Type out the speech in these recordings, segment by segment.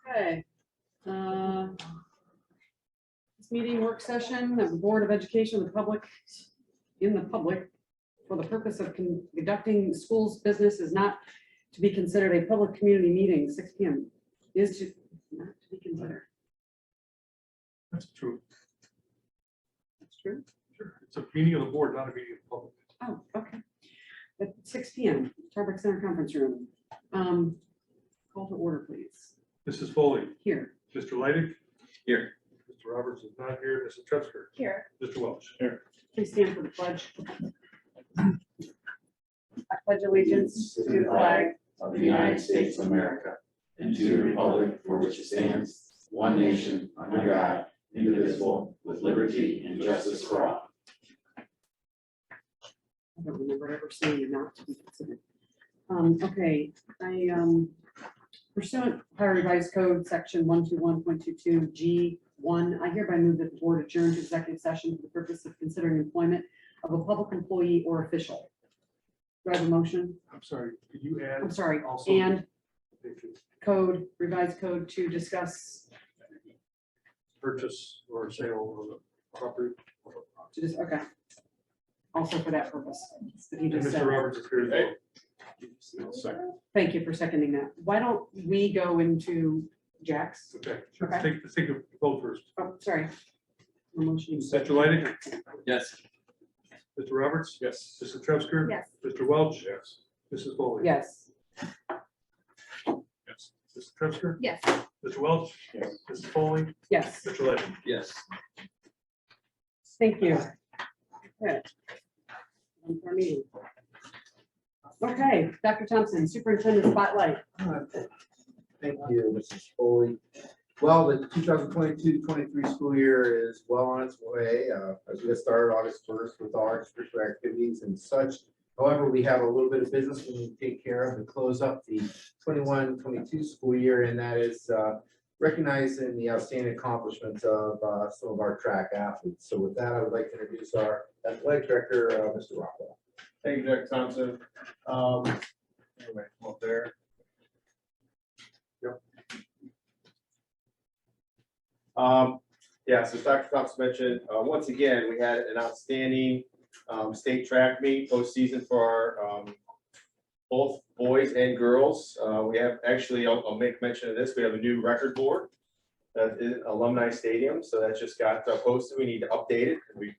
Okay. This meeting work session of the Board of Education of the public, for the purpose of conducting schools business is not to be considered a public community meeting, 6 p.m. is to not to be considered. That's true. That's true. Sure. It's a meeting of the board, not a meeting of the public. Oh, okay. At 6 p.m. Tarbuck Center Conference Room. Call to order, please. Mrs. Foley, Here. Mr. Leidig, Here. Mr. Roberts is not here, Mrs. Trevsker, Here. Mr. Welch. Here. Please stand for the pledge. I pledge allegiance to the flag Of the United States of America and to the republic for which it stands, one nation, under God, indivisible, with liberty and justice for all. I don't remember ever saying it not to be considered. Okay, pursuant to Ohio Revised Code, section 121.22 G1, I hereby move that the board adjourn to executive session for the purpose of considering employment of a public employee or official. Do I have a motion? I'm sorry, could you add? I'm sorry, Also- and code, revised code to discuss, Purchase or sale of the property. okay. Also for that purpose. that he And just Mr. said. Roberts is here as well. Second. Thank you for seconding that. Why don't we go into Jack's? Okay, Okay. let's take a vote first. Oh, sorry. A motion. Mr. Leidig, Yes. Mr. Roberts. Yes. Mrs. Trevsker. Yes. Mr. Welch. Yes. Mrs. Foley. Yes. Yes. Mrs. Trevsker. Yes. Mr. Welch. Yes. Mrs. Foley. Yes. Mr. Leidig. Yes. Thank you. Okay. On to our meeting. Okay, Dr. Thompson, Superintendent Spotlight. Thank you, Mrs. Foley. Well, the 2022-23 school year is well on its way. As we get started August 1st with all our extracurricular activities and such. However, we have a little bit of business we need to take care of to close up the 21-22 school year, and that is recognizing the outstanding accomplishments of some of our track athletes. So with that, I would like to introduce our athletic director, Mr. Rockwell. Thank you, Dr. Thompson. Anyway, come up there. Yep. Yeah, so as Dr. Thompson mentioned, once again, we had an outstanding state track meet postseason for our both boys and girls. We have actually, I'll make mention of this, we have a new record board that is Alumni Stadium, so that just got posted. We need to update it. We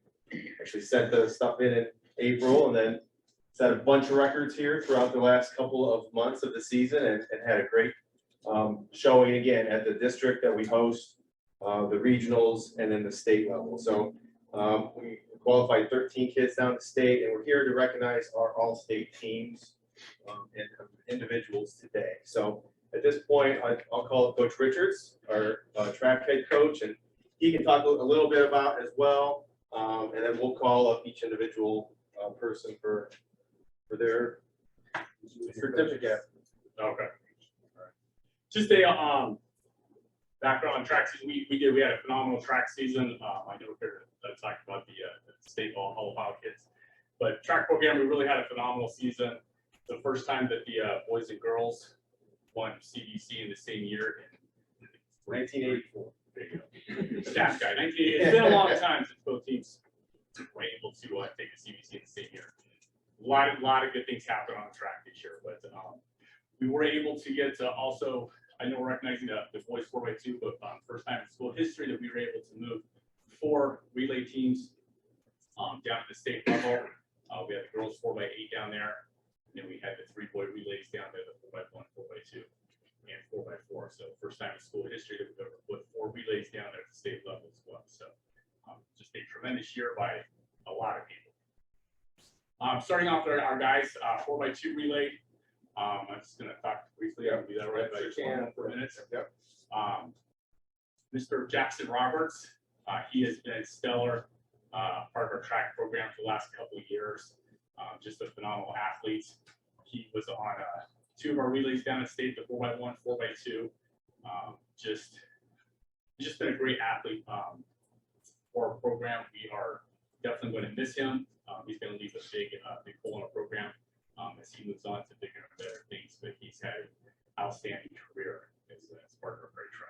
actually sent the stuff in April, and then set a bunch of records here throughout the last couple of months of the season, and had a great showing again at the district that we host, the regionals, and then the state level. So we qualified 13 kids down the state, and we're here to recognize our all-state teams and individuals today. So at this point, I'll call up Coach Richards, our track head coach, and he can talk a little bit about as well, and then we'll call up each individual person for their certificate. Okay. All right. Just a background on track season. We had a phenomenal track season. I know we're here to talk about the state all Ohio kids, but track program, we really had a phenomenal season. The first time that the boys and girls won CBC in the same year in 1984. There you go. Staff guy, 1980. It's been a long time since both teams were able to take the CBC in the same year. A lot of good things happened on the track this year, but we were able to get also, I know we're recognizing the boys 4x2, but first time in school history that we were able to move 4 relay teams down to the state level. We had the girls 4x8 down there, and then we had the 3 boy relays down there, the 4x1, 4x2, and 4x4. So first time in school history that we've ever put 4 relays down there at the state level as well. So just a tremendous year by a lot of people. Starting off with our guys, 4x2 relay. I'm just going to talk briefly. I'll do that right by just 4 minutes. Yep. Mr. Jackson Roberts, he has been stellar, part of our track program for the last couple of years. Just a phenomenal athlete. He was on 2 of our relays down at state, the 4x1, 4x2. Just been a great athlete for our program. We are definitely going to miss him. He's going to leave a big hole in our program as he moves on to bigger and better things. But he's had an outstanding career as part of our great track.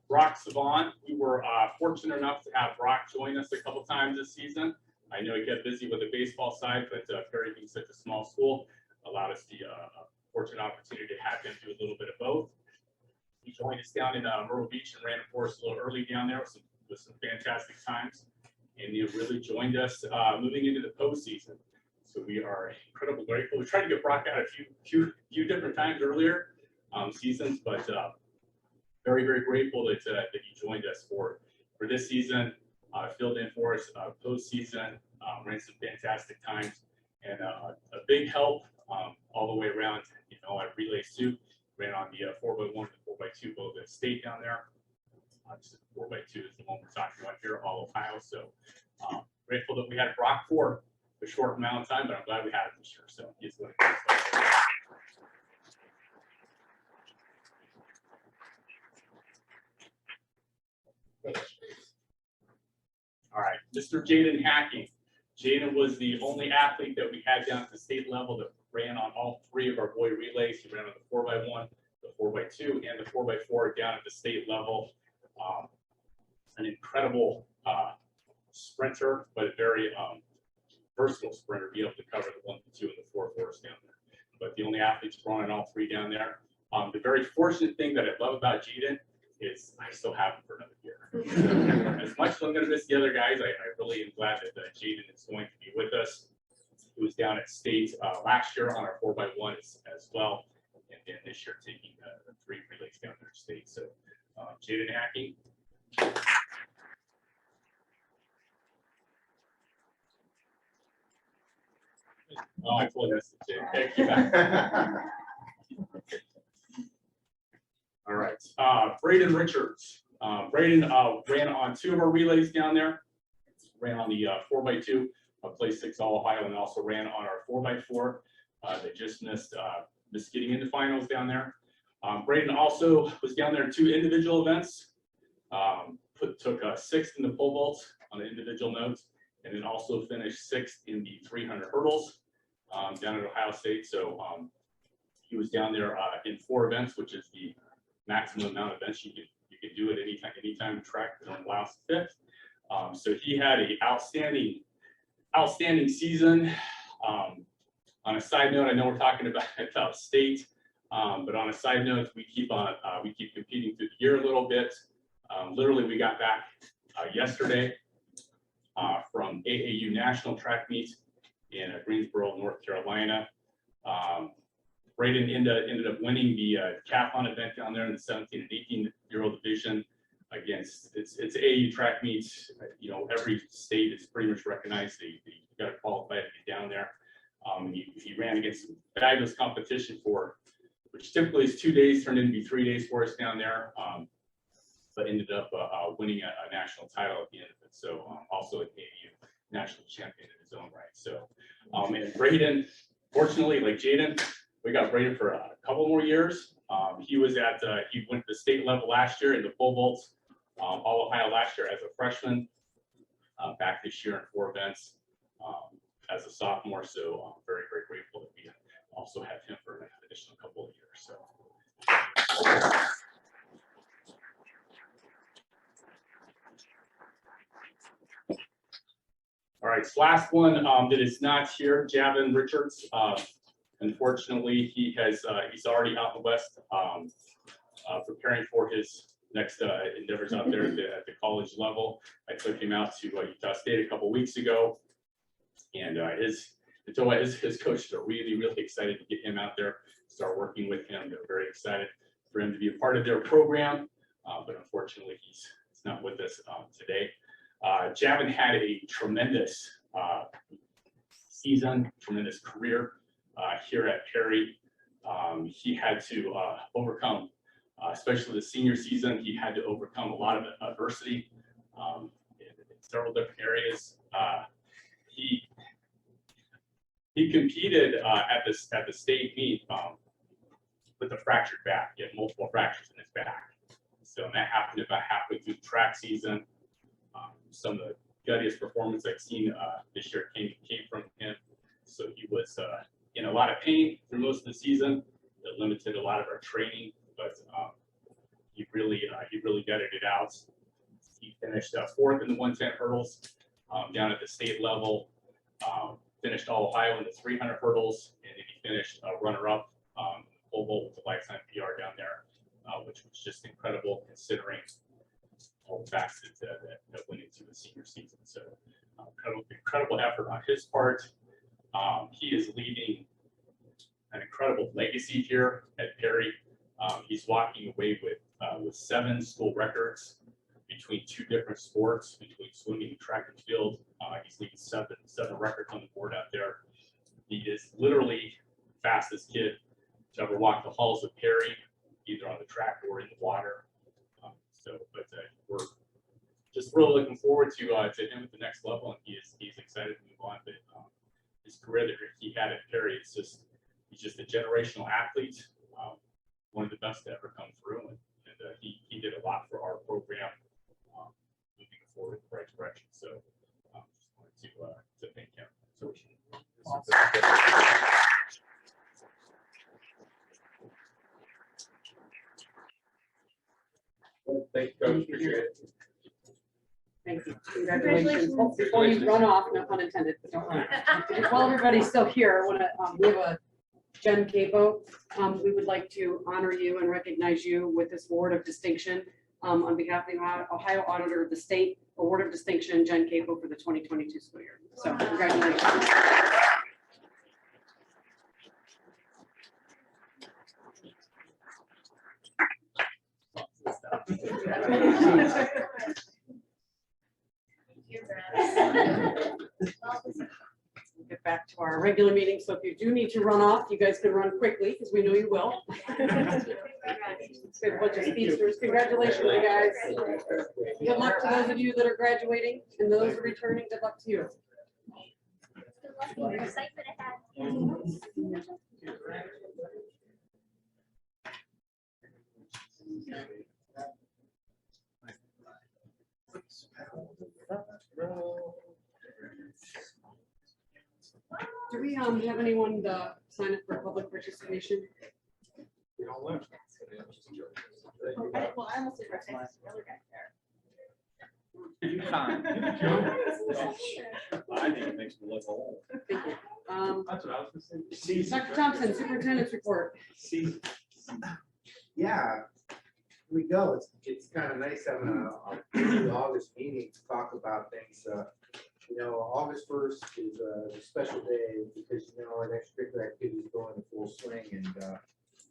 Brock Savant. We were fortunate enough to have Brock join us a couple times this season. I know he got busy with the baseball side, but Perry being such a small school allowed us the fortunate opportunity to have him do a little bit of both. He joined us down in Myrtle Beach and ran for us a little early down there with some fantastic times. And he really joined us moving into the postseason. So we are incredibly grateful. We tried to get Brock out a few different times earlier seasons, but very, very grateful that he joined us for this season. Filled in for us postseason, ran some fantastic times, and a big help all the way around. You know, at relays too. Ran on the 4x1 and 4x2 both at state down there. Obviously, 4x2 is the one we're talking about here, all Ohio. So grateful that we had Brock for a short amount of time, but I'm glad we had him this year. So he's going to. All right, Mr. Jaden Hacking. Jaden was the only athlete that we had down at the state level that ran on all three of our boy relays. He ran on the 4x1, the 4x2, and the 4x4 down at the state level. An incredible sprinter, but a very versatile sprinter, be able to cover the 1, 2, and the 4-4s down there. But the only athletes running all three down there. The very fortunate thing that I love about Jaden is I still have him for another year. As much as I'm going to miss the other guys, I really am glad that Jaden is going to be with us. He was down at state last year on our 4x1 as well, and then this year taking the 3 relays down there at state. So Jaden Hacking. Oh, I totally missed it, Jaden. Thank you. All right, Braden Richards. Braden ran on 2 of our relays down there. Ran on the 4x2, placed 6 all Ohio, and also ran on our 4x4. They just missed getting into finals down there. Braden also was down there in 2 individual events. Took 6th in the pole vault on the individual notes, and then also finished 6th in the 300 hurdles down at Ohio State. So he was down there in 4 events, which is the maximum amount of events you can do at any time in track that allows 5th. So he had an outstanding season. On a side note, I know we're talking about state, but on a side note, we keep competing through the year a little bit. Literally, we got back yesterday from AAU National Track Meet in Greensboro, North Carolina. Braden ended up winning the decathlon event down there in the 17 and 18-year-old division against it's AAU track meets. You know, every state is pretty much recognized. You got to qualify to get down there. He ran against some fabulous competition which typically is 2 days, turned into 3 days for us down there. But ended up winning a national title at the end of it. So also an AAU national champion in his own right. So and Braden, fortunately, like Jaden, we got Braden for a couple more years. He went to the state level last year in the pole vault, all Ohio last year as a freshman. Back this year in 4 events as a sophomore. So I'm very, very grateful that we also have him for an additional couple of years. So. All right, so last one that is not here, Javin Richards. Unfortunately, he's already out in the West, preparing for his next endeavors out there at the college level. I took him out to Utah State a couple weeks ago, and his coaches are really, really excited to get him out there, start working with him. They're very excited for him to be a part of their program, but unfortunately, he's not with us today. Javin had a tremendous season, tremendous career here at Perry. He had to overcome, especially the senior season, he had to overcome a lot of adversity in several different areas. He competed at the state meet with a fractured back. He had multiple fractures in his back. So that happened about halfway through the track season. Some of the guttiest performance I've seen this year came from him. So he was in a lot of pain through most of the season. It limited a lot of our training, but he really gutted it out. He finished fourth in the 110 hurdles down at the state level. Finished all Ohio in the 300 hurdles, and then he finished runner-up pole vault with the lifetime PR down there, which was just incredible considering all the facts that went into the senior season. So incredible effort on his part. He is leaving an incredible legacy here at Perry. He's walking away with 7 school records between 2 different sports, between swimming and track and field. He's leaving seven records on the board out there. He is literally the fastest kid to ever walk the halls of Perry, either on the track or in the water. We're just really looking forward to him at the next level, and he's excited to move on. But his career that he had at Perry, he's just a generational athlete, one of the best to ever come through, and he did a lot for our program, moving forward in the right direction. So just wanted to thank him. So Thank you, Coach. Appreciate it. Thank you. Congratulations. Before you run off, no pun intended, but don't run. While everybody's still here, I want to, we have a Jen Capo. We would like to honor you and recognize you with this award of distinction on behalf of the Ohio Auditor of the State Award of Distinction, Jen Capo, for the 2022 school year. So congratulations. Get back to our regular meeting. So if you do need to run off, you guys can run quickly because we know you will. It's been a bunch of speedsters. Congratulations, you guys. Good luck to those of you that are graduating and those are returning. Good luck to you. Do we have anyone to sign up for public participation? Well, I almost did my text the other guy there. You can't. I think it makes me look old. Thank you. That's what I was gonna say. Dr. Thompson, superintendent's report. Yeah, here we go. It's kind of nice having a August meeting to talk about things. You know, August 1st is a special day because, you know, our extracurricular activities go into full swing, and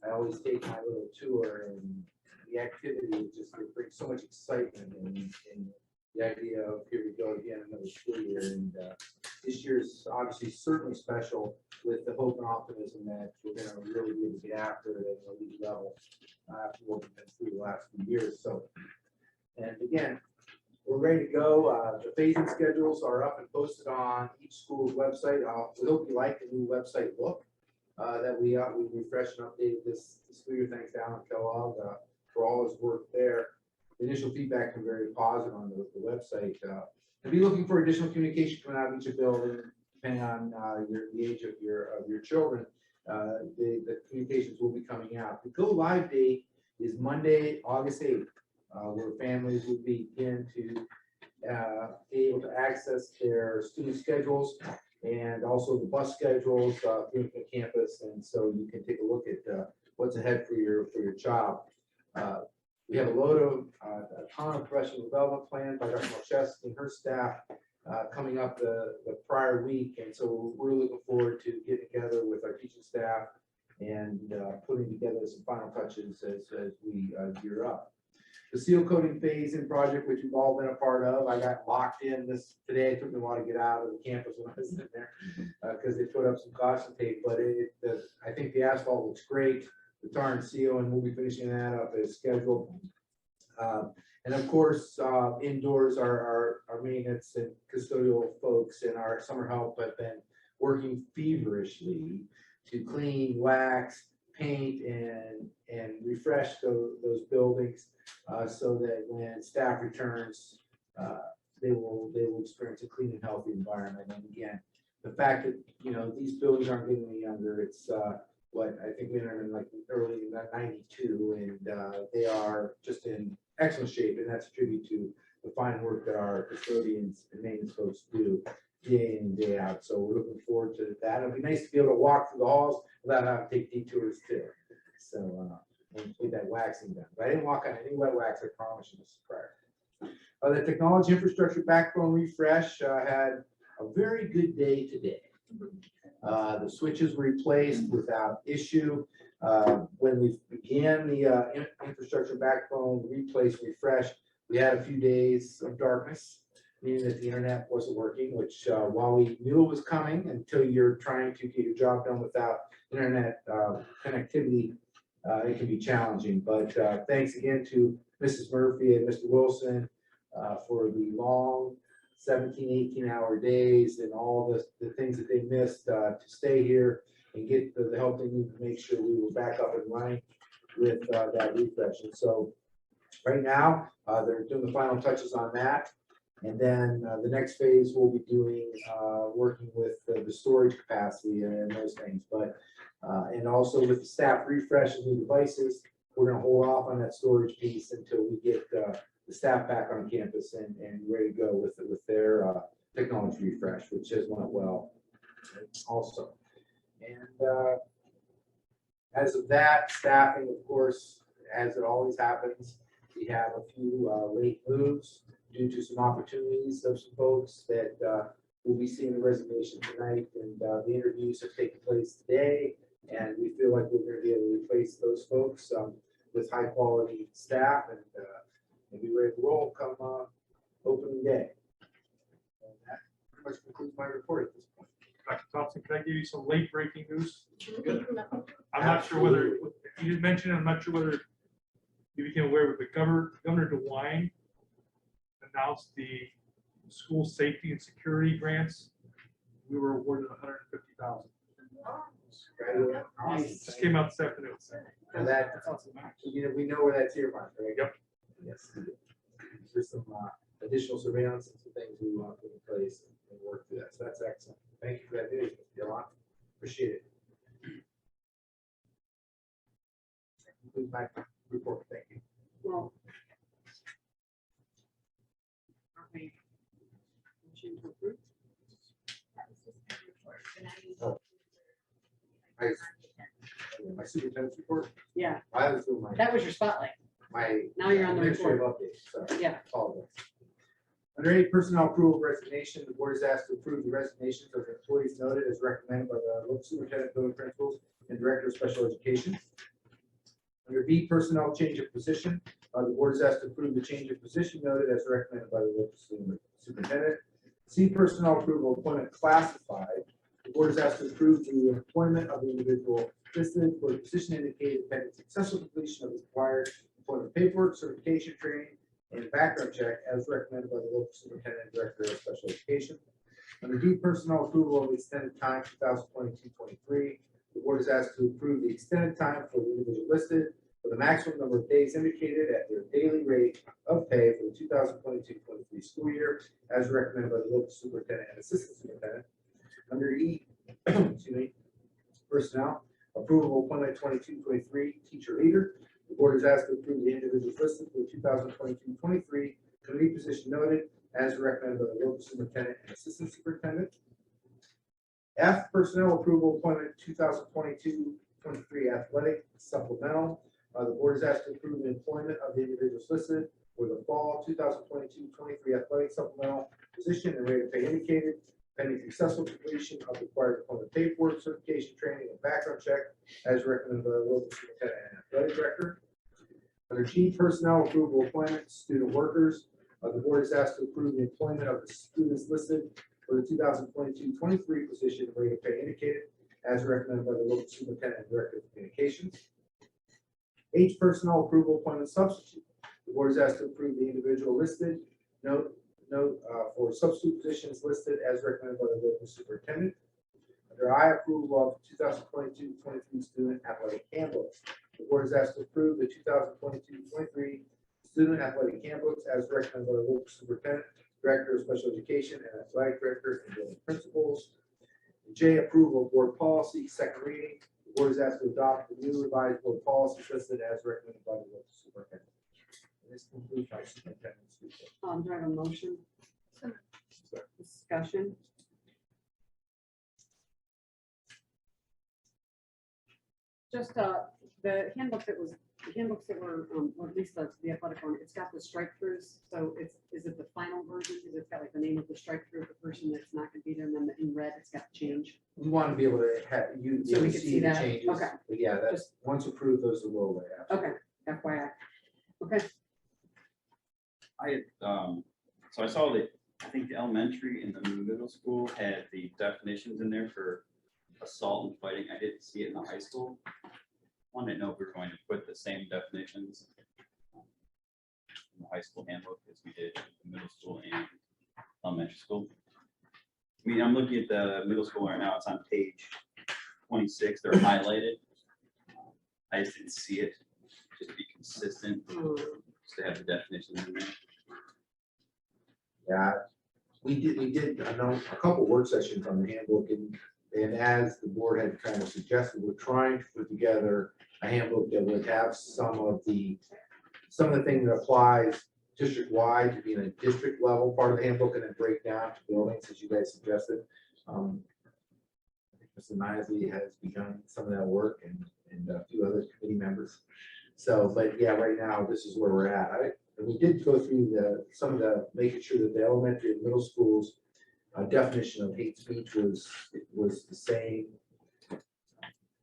I always take my little tour, and the activity is just, it brings so much excitement and the idea of here we go again, another school year. And this year's obviously certainly special with the hope and optimism that we're going to really be able to get after it at an elite level after what we've been through the last few years. So, and again, we're ready to go. The phasing schedules are up and posted on each school's website. We hope you like the new website look that we refreshed and updated this school year. Thanks to Alan Kellogg for all his work there. The initial feedback was very positive on the website. And be looking for additional communication coming out of each building, depending on the age of your children. The communications will be coming out. The go live date is Monday, August 8th. Where families would begin to be able to access their student schedules and also the bus schedules through the campus, and so you can take a look at what's ahead for your child. We have a ton of professional development planned by Dr. Marchesky and her staff coming up the prior week, and so we're looking forward to getting together with our teaching staff and putting together some final touches as we gear up. The seal coating phase in project, which we've all been a part of. I got locked in this today. It took me a while to get out of the campus when I was in there because they put up some caution tape, but I think the asphalt looks great. The tar and seal, and we'll be finishing that up as scheduled. And of course, indoors, our maintenance and custodial folks and our summer help have been working feverishly to clean, wax, paint, and refresh those buildings so that when staff returns, they will experience a clean and healthy environment. And again, the fact that, you know, these buildings aren't getting any younger, it's what I think we entered in like early in '92, and they are just in excellent shape, and that's a tribute to the fine work that our custodians and maintenance folks do day in and day out. So we're looking forward to that. It'll be nice to be able to walk through the halls without having to take detours too. So and get that waxing done. But I didn't walk on any wet wax, I promise you, Mrs. Pryor. The technology infrastructure backbone refresh had a very good day today. The switches were replaced without issue. When we began the infrastructure backbone replace refresh, we had a few days of darkness, meaning that the internet wasn't working, which while we knew it was coming, until you're trying to get your job done without internet connectivity, it can be challenging. But thanks again to Mrs. Murphy and Mr. Wilson for the long 17, 18-hour days and all the things that they missed to stay here and get the help they need to make sure we were back up and running with that refresh. And so right now, they're doing the final touches on that. And then the next phase we'll be doing, working with the storage capacity and those things. But and also with the staff refresh and new devices, we're gonna hold off on that storage piece until we get the staff back on campus and ready to go with their technology refresh, which has went well also. And as of that, staffing, of course, as it always happens, we have a few late moves due to some opportunities of some folks that we'll be seeing the resignation tonight, and the interviews have taken place today, and we feel like we're going to be able to replace those folks with high quality staff and be ready to roll come opening day. And that pretty much concludes my report at this point. Dr. Thompson, can I give you some late breaking news? I'm not sure whether, you did mention, I'm not sure whether you became aware, but the Governor DeWine announced the school safety and security grants. We were awarded $150,000. Nice. Just came out this afternoon. And that, we know where that's here, Mark, right? Yep. Yes. There's some additional surveillance and some things we want to put in place and work through that. So that's excellent. Thank you for that news, Mr. Dillon. Appreciate it. That concludes my report. Thank you. Well. Aren't we motion to approve? My superintendent's report, Yeah, I was doing that was your spotlight. my Now you're on the administrative update, so. Yeah. Apologize. Under A, personnel approval resignation, the board is asked to approve the resignations of employees noted as recommended by the local superintendent, building principals, and director of special education. Under B, personnel change of position, the board is asked to approve the change of position noted as recommended by the local superintendent. C, personnel approval appointment classified, the board is asked to approve the employment of the individual listed for the position indicated pending successful completion of the required employment paperwork, certification, training, and background check as recommended by the local superintendent and director of special education. Under D, personnel approval of the extended time 2022-23, the board is asked to approve the extended time for the individual listed for the maximum number of days indicated at their daily rate of pay for the 2022-23 school year as recommended by the local superintendent and assistant superintendent. Under E, excuse me, personnel approval of appointment 22-23 teacher leader. The board is asked to approve the individuals listed for the 2022-23 committee position noted as recommended by the local superintendent and assistant superintendent. F, personnel approval appointment 2022-23 athletic supplemental. The board is asked to approve the employment of the individuals listed for the fall 2022-23 athletic supplemental position and rate of pay indicated, pending successful completion of required employment paperwork, certification, training, and background check as recommended by the local superintendent and athletic director. Under G, personnel approval appointment student workers. The board is asked to approve the employment of the students listed for the 2022-23 position and rate of pay indicated as recommended by the local superintendent and director of communications. H, personnel approval appointment substitute. The board is asked to approve the individual listed. Note for substitute positions listed as recommended by the local superintendent. Under I, approval of 2022-23 student athletic handbooks. The board is asked to approve the 2022-23 student athletic handbooks as recommended by the local superintendent, director of special education, and athletic director and building principals. J, approval of board policy, second reading. The board is asked to adopt the new revised board policy listed as recommended by the local superintendent. And this concludes my superintendent's report. Do I have a motion? So Discussion? Just, the handbook that was, the handbooks that were, or at least the athletic one, it's got the strike throughs, so is it the final version? Because it's got like the name of the strike through of the person that's not gonna be there, and then in red, it's got change. We want to be able to have, you So we to could see see the that? changes. Okay. But yeah, that's, once approved, those are roll away. Okay, FYI. Okay, So I saw that, I think the elementary and the middle school had the definitions in there for assault and fighting. I didn't see it in the high school. Wanted to know if we were going to put the same definitions in the high school handbook as we did in the middle school and elementary school. I mean, I'm looking at the middle school right now. It's on page 26. They're highlighted. I just didn't see it, just to be consistent, just to have the definitions in there. Yeah, we did a couple work sessions on the handbook, and as the board had kind of suggested, we're trying to put together a handbook that would have some of the things that applies district-wide to be in a district level part of the handbook, and then break down to buildings, as you guys suggested. I think Mr. Nisley has begun some of that work, and a few other committee members. So, but yeah, right now, this is where we're at. And we did go through some of the, making sure that the elementary and middle schools definition of hate speech was the same.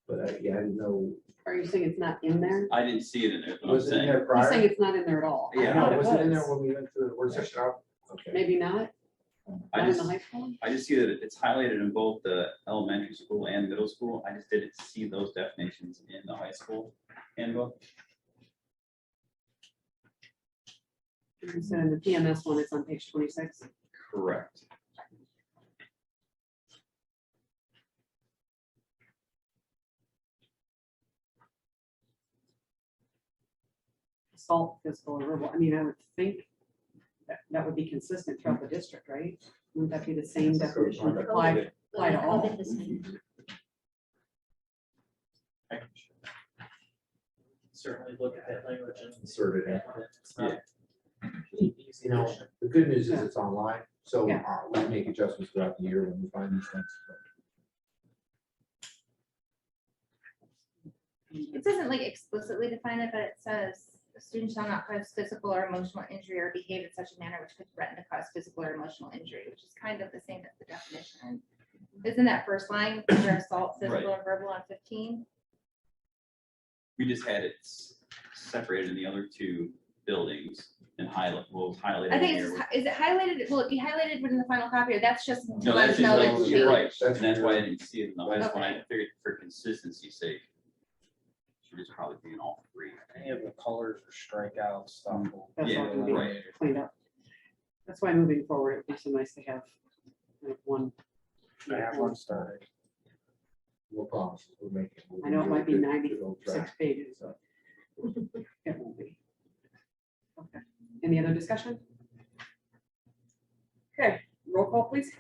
But yeah, I didn't know, are you saying it's not in there? I didn't see it in there, but I'm was it in saying, there You're prior? saying it's not in there at all? I Yeah. thought No, it was it in there was. when we went through the work session? Okay. Maybe not? I Not in the just, high school? I just see that it's highlighted in both the elementary school and middle school. I just didn't see those definitions in the high school handbook. You said in the PMS one, it's on page 26. Correct. Assault, physical, or verbal. I mean, I would think that would be consistent throughout the district, right? Wouldn't that be the same definition apply to all? Certainly look at that language and. Insert it in. It's not You know, the good news is it's online, so Yeah. we make adjustments throughout the year when we find these things. It doesn't like explicitly define it, but it says a student shall not cause physical or emotional injury or behave in such a manner which could threaten to cause physical or emotional injury, which is kind of the same as the definition. Isn't that first line under assault, physical or verbal on 15? We just had it separated in the other two buildings and highlight, what was highlighted I think here. it's, is it highlighted, will it be highlighted within the final copy, or that's just to No, let that's us know that just, it's you're changed? right, and that's why I didn't see it in the high school. Okay. I figured for consistency's sake, should just probably be in all three. Any of the colors or strikeout stuff. That's Yeah, all can be right. cleaned up. That's why moving forward, it'd be so nice to have like one. I have one started. No promises, we're making. I know it might be Good old 96 track. pages, so. It won't be. Okay, any other discussion? Okay, roll call, please.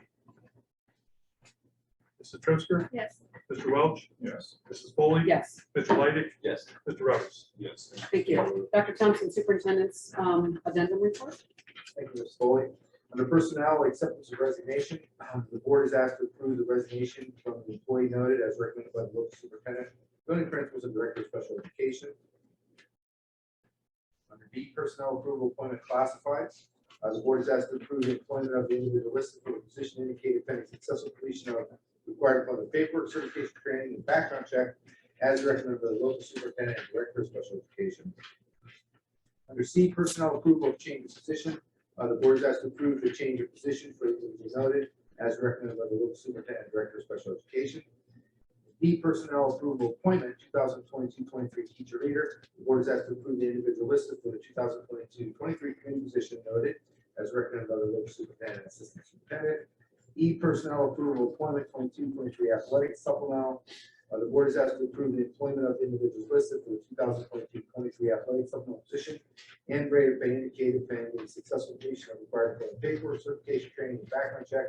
Mrs. Truster, Yes. Mr. Welch. Yes. Mrs. Foley. Yes, Mr. Leidig, Yes. Mr. Roberts. Yes. thank you. Dr. Thompson, Superintendent's addendum report. Thank you, Ms. Foley. Under personnel, acceptance of resignation, the board is asked to approve the resignation from the employee noted as recommended by the local superintendent, building principals and director of special education. Under D, personnel approval appointment classifieds, the board is asked to approve the employment of the individual listed for the position indicated pending successful completion of required public paperwork, certification, training, and background check as recommended by the local superintendent and director of special education. Under C, personnel approval of change of position, the board is asked to approve the change of position for the individual noted as recommended by the local superintendent and director of special education. D, personnel approval appointment 2022-23 teacher leader. The board is asked to approve the individual listed for the 2022-23 committee position noted as recommended by the local superintendent and assistant superintendent. E, personnel approval appointment 22-23 athletic supplemental. The board is asked to approve the employment of individuals listed for the 2022-23 athletic supplemental position and rate of pay indicated pending the successful completion of required paperwork, certification, training, and background check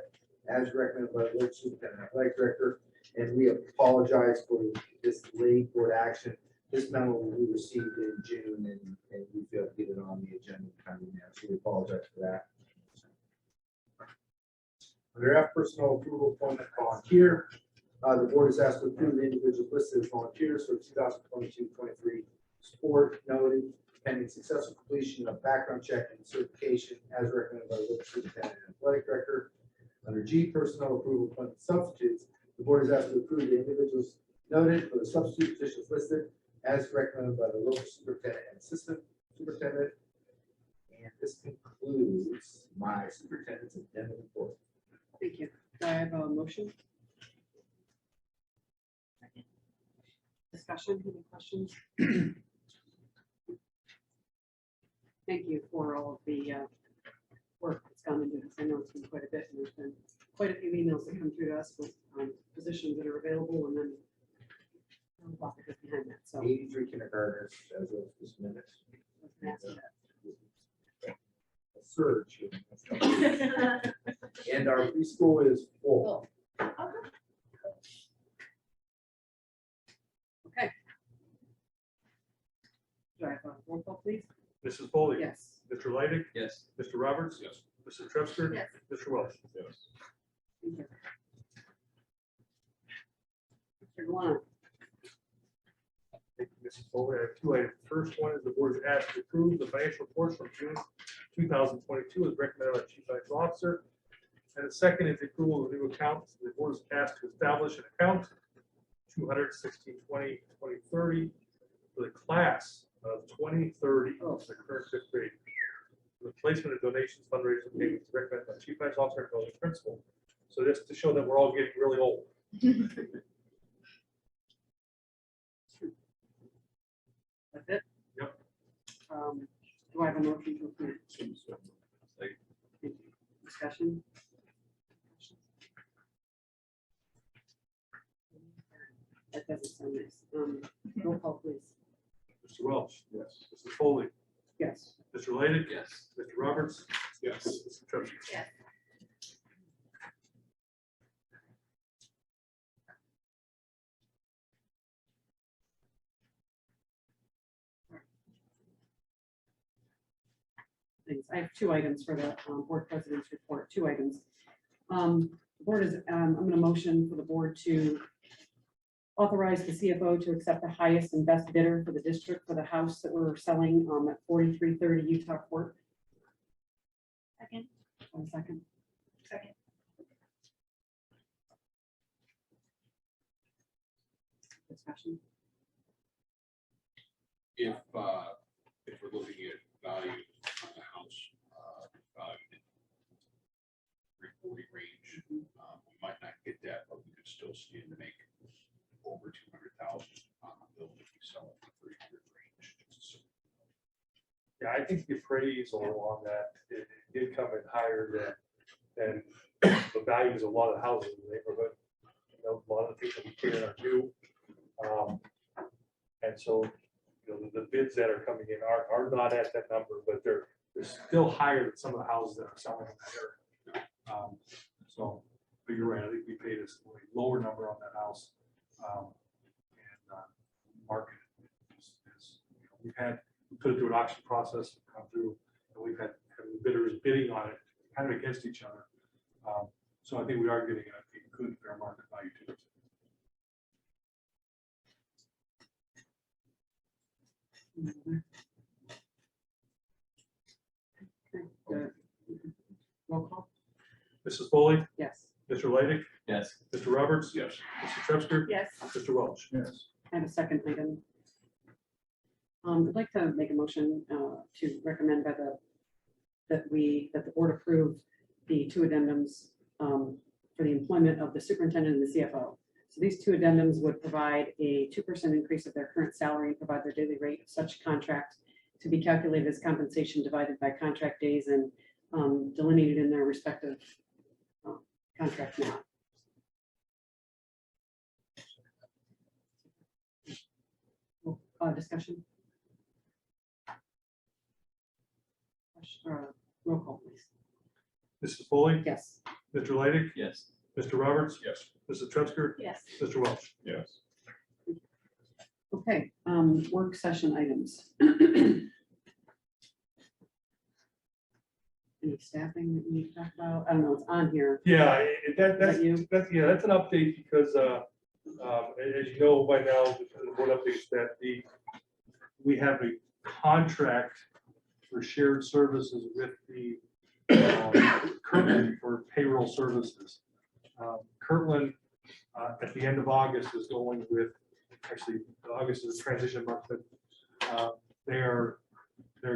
as recommended by the local superintendent and athletic director. And we apologize for this late board action. This memo we received in June and we failed to get it on the agenda kind of now, so we apologize for that. Under F, personnel approval, appointment volunteer. The board is asked to approve the individual listed as volunteers for 2022-23 sport noted pending successful completion of background check and certification as recommended by the local superintendent and athletic director. Under G, personnel approval, appointment substitutes. The board is asked to approve the individuals noted for the substitute positions listed as recommended by the local superintendent and assistant superintendent. And this concludes my superintendent's addendum report. Thank you. Do I have a motion? Discussion, any questions? Thank you for all of the work that's gone into this. I know it's been quite a bit, and there's been quite a few emails that come through to us with positions that are available, and then a lot that goes behind that, so. 83 kindergartners as of this minute. A surge. And our preschool is full. Okay. Do I have a roll call, please? Mrs. Foley? Yes. Mr. Leidig? Yes. Mr. Roberts? Yes. Mrs. Trevster? Yes. Mr. Welch? Yes. Thank you. Mr. Glenn. Thank you, Mrs. Foley. I have two items. First one is the board is asked to approve the financial reports from June 2022 as recommended by the Chief Financial Officer. And the second is the approval of the new accounts. The board is asked to establish an account 216-20-2030 for the class of 2030, the current fifth grade. The placement of donations, fundraising, payments recommended by the Chief Financial Officer and building principal. So just to show that we're all getting really old. That's it? Yep. Do I have a motion to approve? Thank you. Discussion? That doesn't sound nice. Roll call, please. Mr. Welch? Yes. Mrs. Foley? Yes. Mr. Leidig? Yes. Mr. Roberts? Yes. Mr. Trevor? Yes. Things. I have two items for the board president's report, two items. The board is, I'm going to motion for the board to authorize the CFO to accept the highest and best bidder for the district for the house that we're selling at 4330 Utah Court. Second. 1 second. Second. Discussion. If we're looking at value on the house, valued in 340 range, we might not get that, but we could still stand to make over 200,000 on the building if we sell it for 300 range. Yeah, I think the appraisal on that, it did come in higher than the values of a lot of houses in the neighborhood. You know, a lot of the things that we put in are new. And so, you know, the bids that are coming in are not at that number, but they're still higher than some of the houses that are selling in that area. So, but you're right, I think we paid a lower number on that house. Market is, you know, we put it through an auction process, come through, and we've had bidders bidding on it, kind of against each other. So I think we are getting a good fair market value to it. Okay. Roll call. Mrs. Foley, Yes. Mr. Leidig, Yes. Mr. Roberts. Yes. Mr. Trevster. Yes. Mr. Welch. Yes. I have a second item. I'd like to make a motion to recommend that the board approve the two addendums for the employment of the superintendent and the CFO. So these two addendums would provide a 2% increase of their current salary and provide their daily rate of such contract to be calculated as compensation divided by contract days and delineated in their respective contract now. Discussion? Roll call, please. Mrs. Foley, Yes. Mr. Leidig, Yes. Mr. Roberts, Yes. Mrs. Trutzker, Yes. Mr. Welch. Yes. Okay, work session items. Any staffing that you talk about? I don't know, it's on here. Yeah, that you? that's an update because, as you know by now, the board updates that we have a contract for shared services with the Kirtland for payroll services. Kirtland, at the end of August is going with, actually, August is a transition month, but they're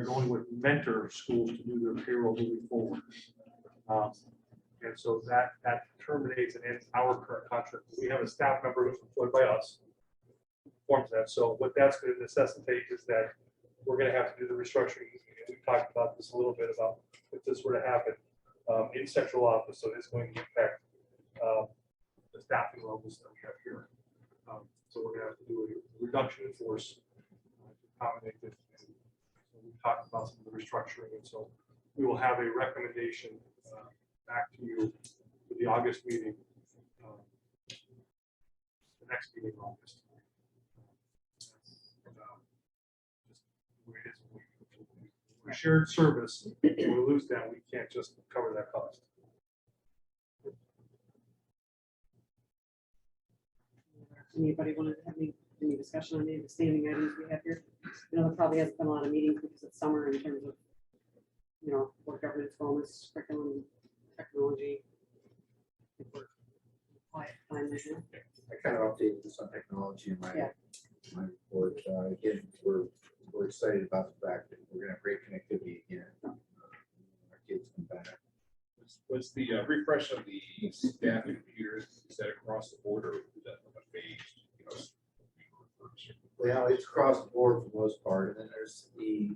going with mentor schools to do their payroll moving forward. And so that terminates and ends our current contract. We have a staff member who's employed by us, forms that. So what that's going to necessitate is that we're going to have to do the restructuring. We talked about this a little bit about if this were to happen in central office, so it's going to impact the staffing levels that we have here. So we're going to have to do a reduction in force to accommodate this. So we talked about some of the restructuring, and so we will have a recommendation back to you for the August meeting, the next meeting in August. Just the way it is. We shared service, when we lose that, we can't just cover that cost. Anybody want to have any discussion on any of the standing items we have here? You know, there probably hasn't been a lot of meetings because it's summer in terms of, you know, what governance, wellness, curriculum, technology. I think we're quiet time right now. I kind of updated this on technology in my, Yeah. my report. Again, we're excited about the fact that we're gonna have great connectivity again. Our kids come back. Was the refresh of the staff computers, is that across the board or is that from a phased, you know? Well, it's across the board for the most part, and then there's the,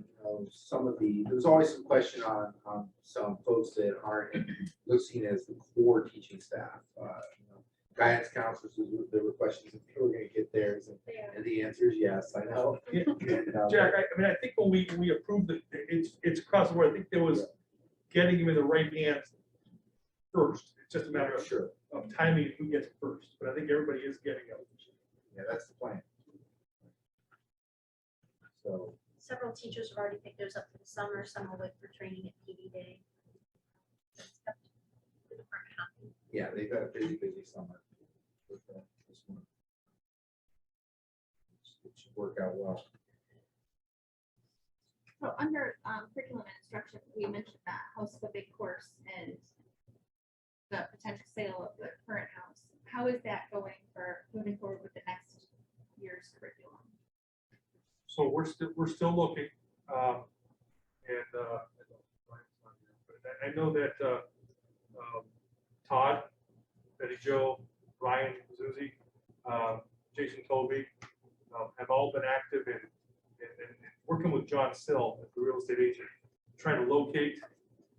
there's always some question on some folks that aren't listed as the core teaching staff. Guidance counselors, there were questions if they were gonna get theirs, and the answer is yes, I know. And, Jack, I mean, I think when we approved it, it's across the board. I think there was getting them in the right hands first. It's just a matter of Sure, timing who gets it first, but I think everybody is getting it. yeah, that's the plan. So, Several teachers have already picked those up for the summer. Some will wait for training at PD Day. It's kept the department happy. yeah, they've had a busy summer with this one. It should work out well. So under curriculum and instruction, we mentioned that house of a big course and the potential sale of the current house. How is that going for moving forward with the next year's curriculum? So we're still looking, I know that Todd, Betty Jo, Ryan Zuzi, Jason Toby have all been active in working with John Sill, the real estate agent, trying to locate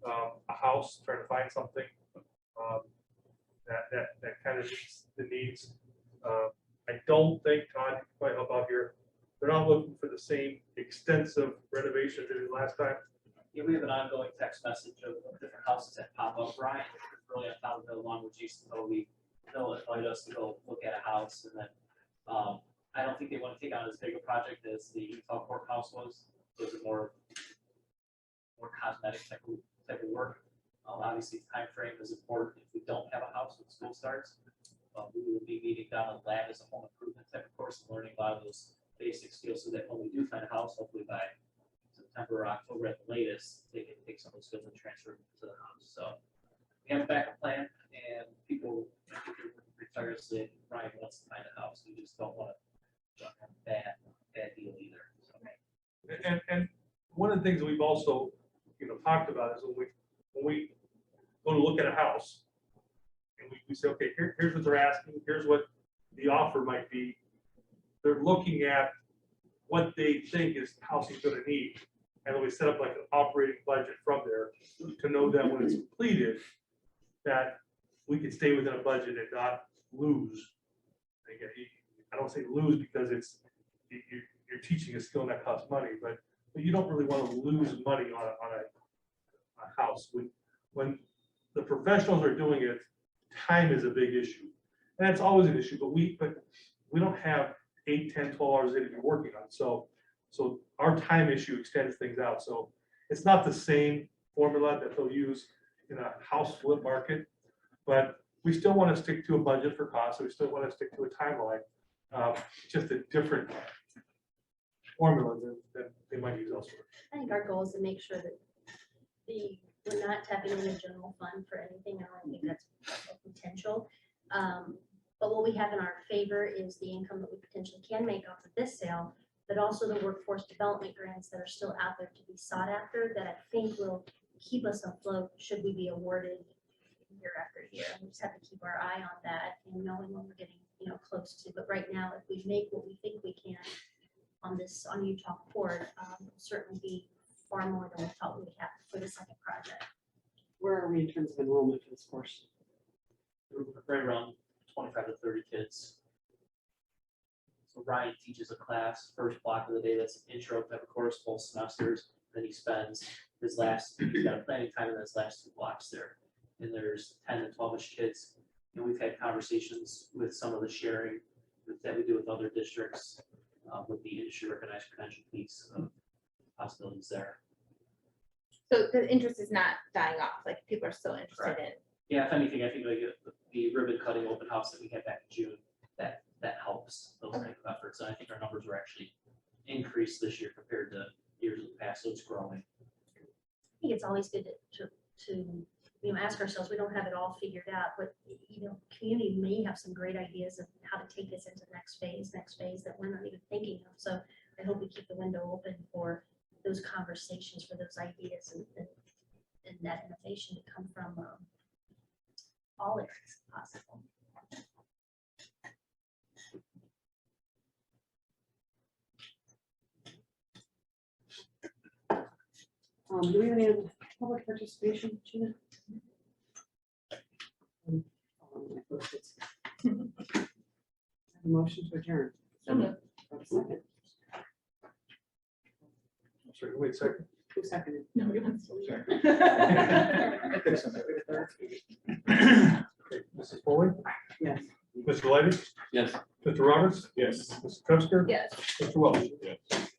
a house, trying to find something that kind of meets the needs. I don't think Todd can quite help out here. They're not looking for the same extensive renovation they did last time. Yeah, we have an ongoing text message of different houses that pop up. Ryan is really on top of it along with Jason Toby. They'll invite us to go look at a house, and then I don't think they want to take on as big a project as the Utah courthouse was. Those are more cosmetic type of work. Obviously, time frame is important. If we don't have a house when school starts, we will be meeting down in lab as a home improvement type of course and learning a lot of those basic skills so that when we do find a house, hopefully by September or October at the latest, they can take some of those skills and transfer them to the house. So we have a backup plan, and people tirelessly. Ryan wants to find a house. We just don't want to have a bad deal either. So. And one of the things that we've also, talked about is when we go to look at a house and we say, okay, here's what they're asking, here's what the offer might be. They're looking at what they think is the house is going to need. And then we set up like an operating budget from there to know that when it's completed, that we can stay within a budget and not lose. Again, I don't say lose because you're teaching a skill that costs money, but you don't really want to lose money on a house. When the professionals are doing it time is a big issue. And it's always an issue, but we don't have 8, 10, 12 hours a day to be working on. So our time issue extends things out. So it's not the same formula that they'll use in a house flip market, but we still want to stick to a budget for costs. We still want to stick to a timeline, just a different formula than they might use elsewhere. I think our goal is to make sure that we're not tapping into the general fund for anything. I don't think that's a potential. But what we have in our favor is the income that we potentially can make off of this sale, but also the workforce development grants that are still out there to be sought after that I think will keep us afloat should we be awarded year after year. We just have to keep our eye on that and knowing when we're getting, close to. But right now, if we make what we think we can on Utah Port, it'll certainly be far more than we thought we would have for the second project. Where are we in terms of enrollment for this course? We're right around 25 to 30 kids. So Ryan teaches a class, first block of the day, that's an intro type of course, full semesters. Then he spends he's got a planning time in his last 2 blocks there. And there's 10 to 12-ish kids. And we've had conversations with some of the sharing that we do with other districts with the industry recognized credential piece of possibilities there. So the interest is not dying off, like people are still interested in. Yeah, if anything, I think like the ribbon cutting open house that we had back in June, that helps those type of efforts. And I think our numbers were actually increased this year compared to years in the past, so it's growing. I think it's always good to ask ourselves, we don't have it all figured out, but community may have some great ideas of how to take this into the next phase that we're not even thinking of. So I hope we keep the window open for those conversations, for those ideas and that innovation to come from all areas possible. Do we have any public participation, Gina? Motion to adjourn. moved. Second. Sorry, wait a second. Who seconded? Nobody wants to leave. Okay, Mrs. Foley, Yes. Mr. Levy, Yes. Mr. Roberts, Yes. Mrs. Custer, Yes. Mr. Welch. Yes.